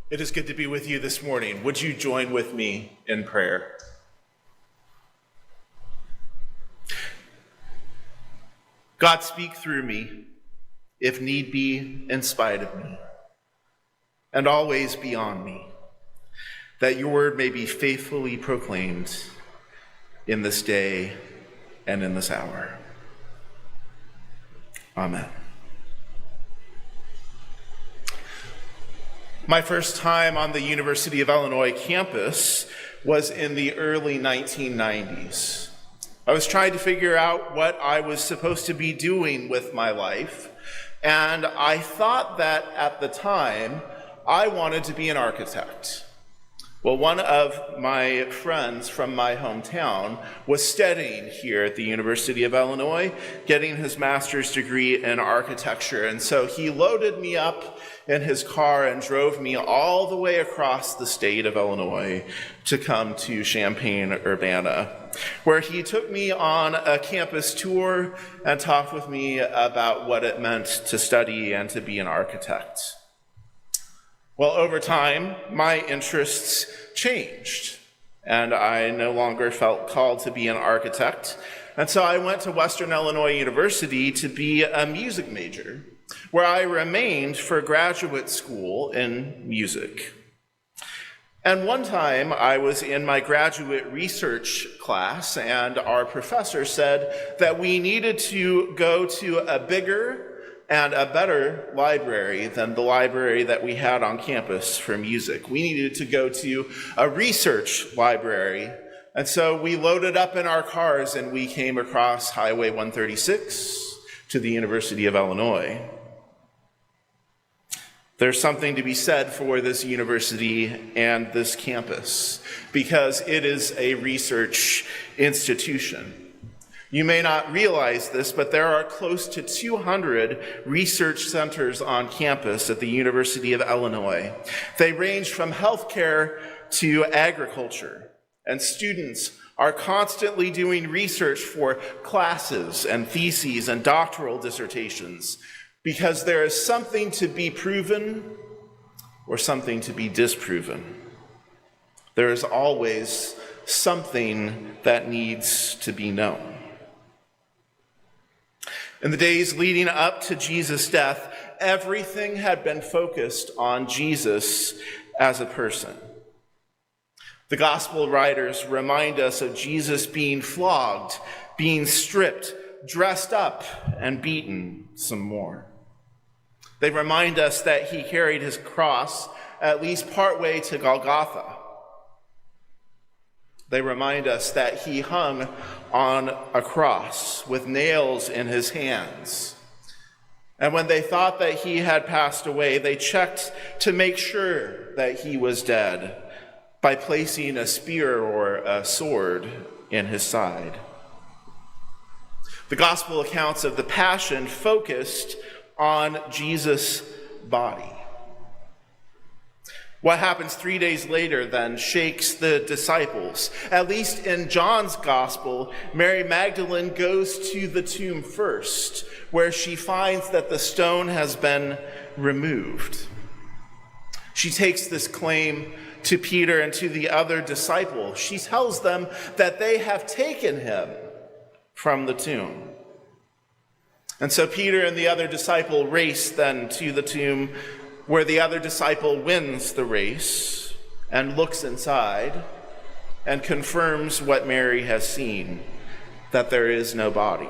It is good to be with you this morning. Would you join with me in prayer? God, speak through me, if need be, in spite of me, and always beyond me, that your word may be faithfully proclaimed in this day and in this hour. Amen. My first time on the University of Illinois campus was in the early 1990s. I was trying to figure out what I was supposed to be doing with my life, and I thought that at the time I wanted to be an architect. Well, one of my friends from my hometown was studying here at the University of Illinois, getting his master's degree in architecture, and so he loaded me up in his car and drove me all the way across the state of Illinois to come to Champaign-Urbana, where he took me on a campus tour and talked with me about what it meant to study and to be an architect. Well, over time, my interests changed, and I no longer felt called to be an architect, and so I went to Western Illinois University to be a music major, where I remained for graduate school in music. And one time I was in my graduate research class, and our professor said that we needed to go to a bigger and a better library than the library that we had on campus for music. We needed to go to a research library. And so we loaded up in our cars and we came across Highway 136 to the University of Illinois. There's something to be said for this university and this campus because it is a research institution. You may not realize this, but there are close to 200 research centers on campus at the University of Illinois. They range from healthcare to agriculture, and students are constantly doing research for classes and theses and doctoral dissertations because there is something to be proven or something to be disproven. There is always something that needs to be known. In the days leading up to Jesus' death, everything had been focused on Jesus as a person. The gospel writers remind us of Jesus being flogged, being stripped, dressed up, and beaten some more. They remind us that he carried his cross at least partway to Golgotha. They remind us that he hung on a cross with nails in his hands. And when they thought that he had passed away, they checked to make sure that he was dead by placing a spear or a sword in his side. The gospel accounts of the Passion focused on Jesus' body. What happens 3 days later then shakes the disciples. At least in John's gospel, Mary Magdalene goes to the tomb first, where she finds that the stone has been removed. She takes this claim to Peter and to the other disciples. She tells them that they have taken him from the tomb. And so Peter and the other disciple race then to the tomb, where the other disciple wins the race and looks inside and confirms what Mary has seen, that there is no body.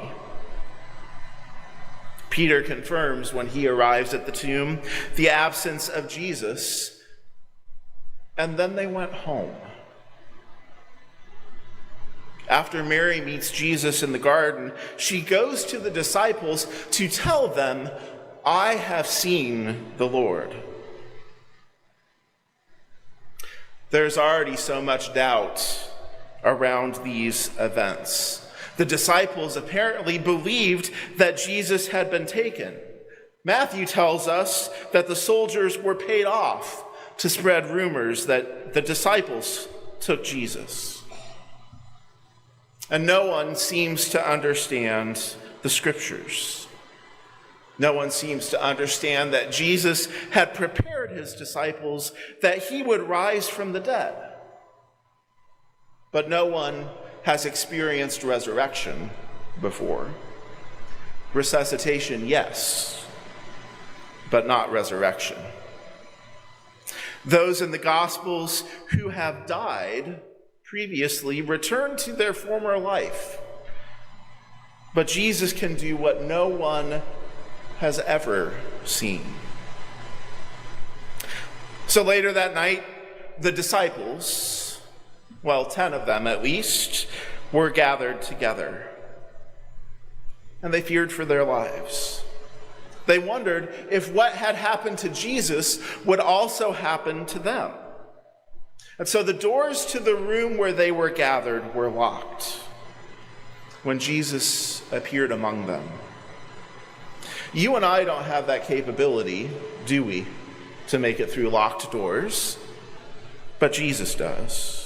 Peter confirms when he arrives at the tomb the absence of Jesus, and then they went home. After Mary meets Jesus in the garden, she goes to the disciples to tell them, "I have seen the Lord." There's already so much doubt around these events. The disciples apparently believed that Jesus had been taken. Matthew tells us that the soldiers were paid off to spread rumors that the disciples took Jesus. And no one seems to understand the scriptures. No one seems to understand that Jesus had prepared his disciples that he would rise from the dead. But no one has experienced resurrection before. Resuscitation, yes, but not resurrection. Those in the Gospels who have died previously return to their former life. But Jesus can do what no one has ever seen. So later that night, the disciples, 10 of them at least, were gathered together. And they feared for their lives. They wondered if what had happened to Jesus would also happen to them. And so the doors to the room where they were gathered were locked when Jesus appeared among them. You and I don't have that capability, do we, to make it through locked doors? But Jesus does.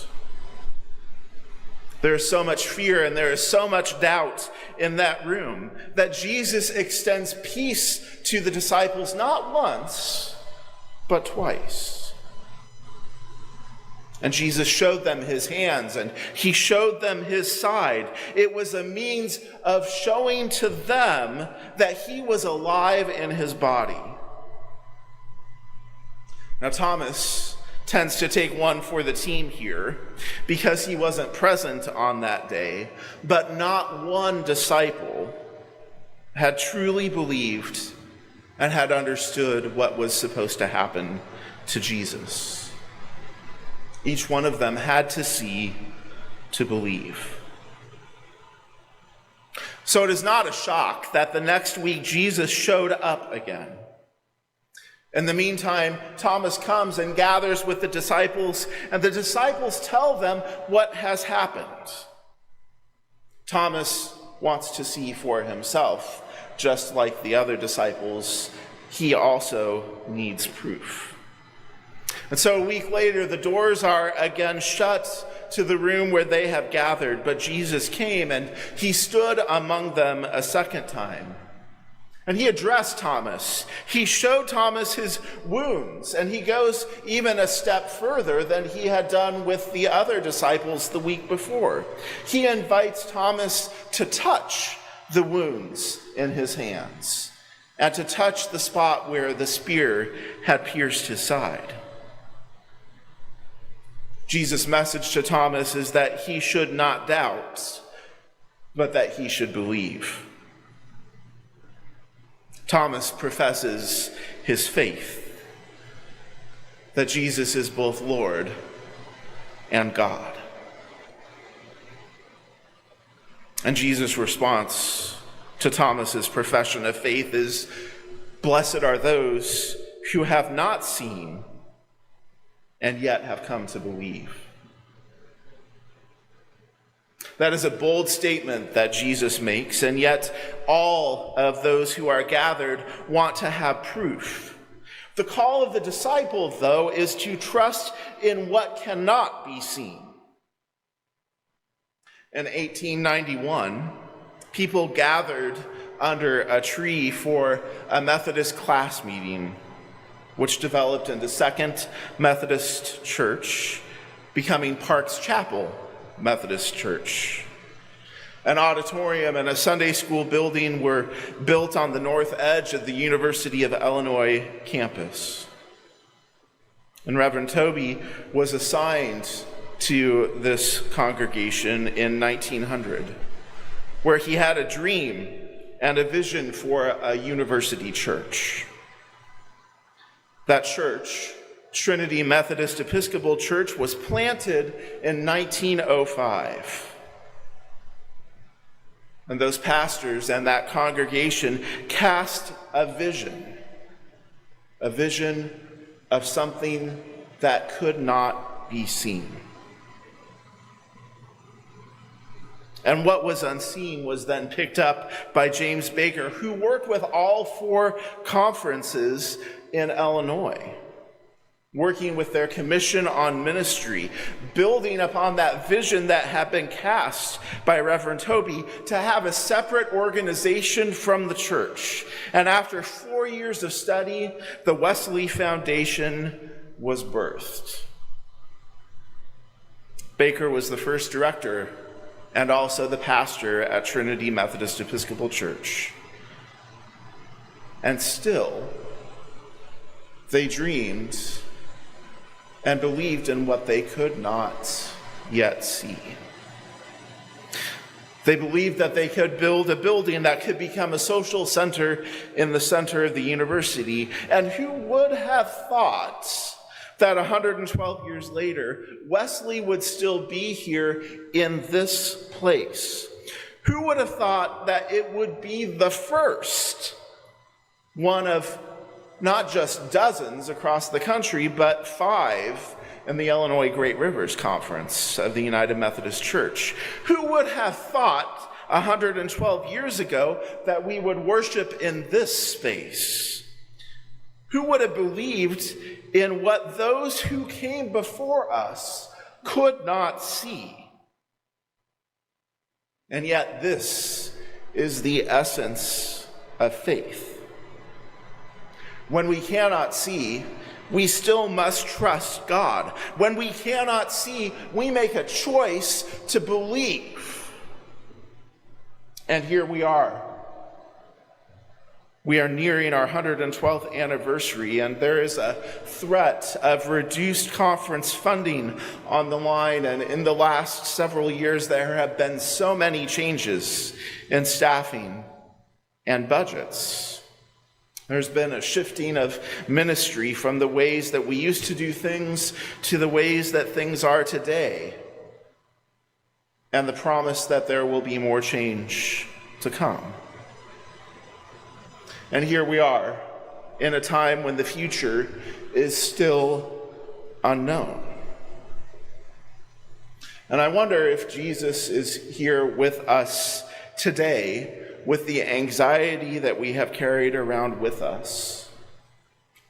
There is so much fear and there is so much doubt in that room that Jesus extends peace to the disciples not once, but twice. And Jesus showed them his hands and he showed them his side. It was a means of showing to them that he was alive in his body. Now, Thomas tends to take one for the team here because he wasn't present on that day, but not one disciple had truly believed and had understood what was supposed to happen to Jesus. Each one of them had to see to believe. So it is not a shock that the next week Jesus showed up again. In the meantime, Thomas comes and gathers with the disciples, and the disciples tell them what has happened. Thomas wants to see for himself, just like the other disciples. He also needs proof. And so a week later, the doors are again shut to the room where they have gathered, but Jesus came and he stood among them a second time. And he addressed Thomas. He showed Thomas his wounds, and he goes even a step further than he had done with the other disciples the week before. He invites Thomas to touch the wounds in his hands and to touch the spot where the spear had pierced his side. Jesus' message to Thomas is that he should not doubt, but that he should believe. Thomas professes his faith that Jesus is both Lord and God. And Jesus' response to Thomas's profession of faith is, "Blessed are those who have not seen and yet have come to believe." That is a bold statement that Jesus makes, and yet all of those who are gathered want to have proof. The call of the disciple, though, is to trust in what cannot be seen. In 1891, people gathered under a tree for a Methodist class meeting, which developed into Second Methodist Church, becoming Parks Chapel Methodist Church. An auditorium and a Sunday school building were built on the north edge of the University of Illinois campus. And Reverend Toby was assigned to this congregation in 1900, where he had a dream and a vision for a university church. That church, Trinity Methodist Episcopal Church, was planted in 1905. And those pastors and that congregation cast a vision of something that could not be seen. And what was unseen was then picked up by James Baker, who worked with all four conferences in Illinois. working with their commission on ministry, building upon that vision that had been cast by Reverend Toby to have a separate organization from the church. And after 4 years of study, the Wesley Foundation was birthed. Baker was the first director and also the pastor at Trinity Methodist Episcopal Church. And still, they dreamed and believed in what they could not yet see. They believed that they could build a building that could become a social center in the center of the university. And who would have thought that 112 years later, Wesley would still be here in this place? Who would have thought that it would be the first one of not just dozens across the country, but 5 in the Illinois Great Rivers Conference of the United Methodist Church? Who would have thought 112 years ago that we would worship in this space? Who would have believed in what those who came before us could not see? And yet this is the essence of faith. When we cannot see, we still must trust God. When we cannot see, we make a choice to believe. And here we are. We are nearing our 112th anniversary, and there is a threat of reduced conference funding on the line. And in the last several years, there have been so many changes in staffing and budgets. There's been a shifting of ministry from the ways that we used to do things to the ways that things are today, and the promise that there will be more change to come. And here we are in a time when the future is still unknown. And I wonder if Jesus is here with us today with the anxiety that we have carried around with us,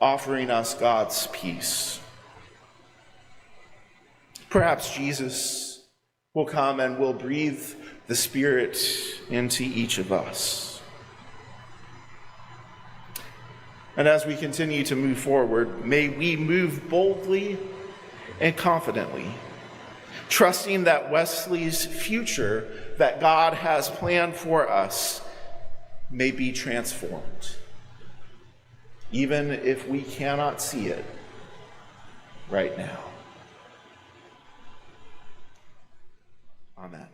offering us God's peace. Perhaps Jesus will come and will breathe the Spirit into each of us. And as we continue to move forward, may we move boldly and confidently, trusting that Wesley's future that God has planned for us may be transformed, even if we cannot see it right now. Amen.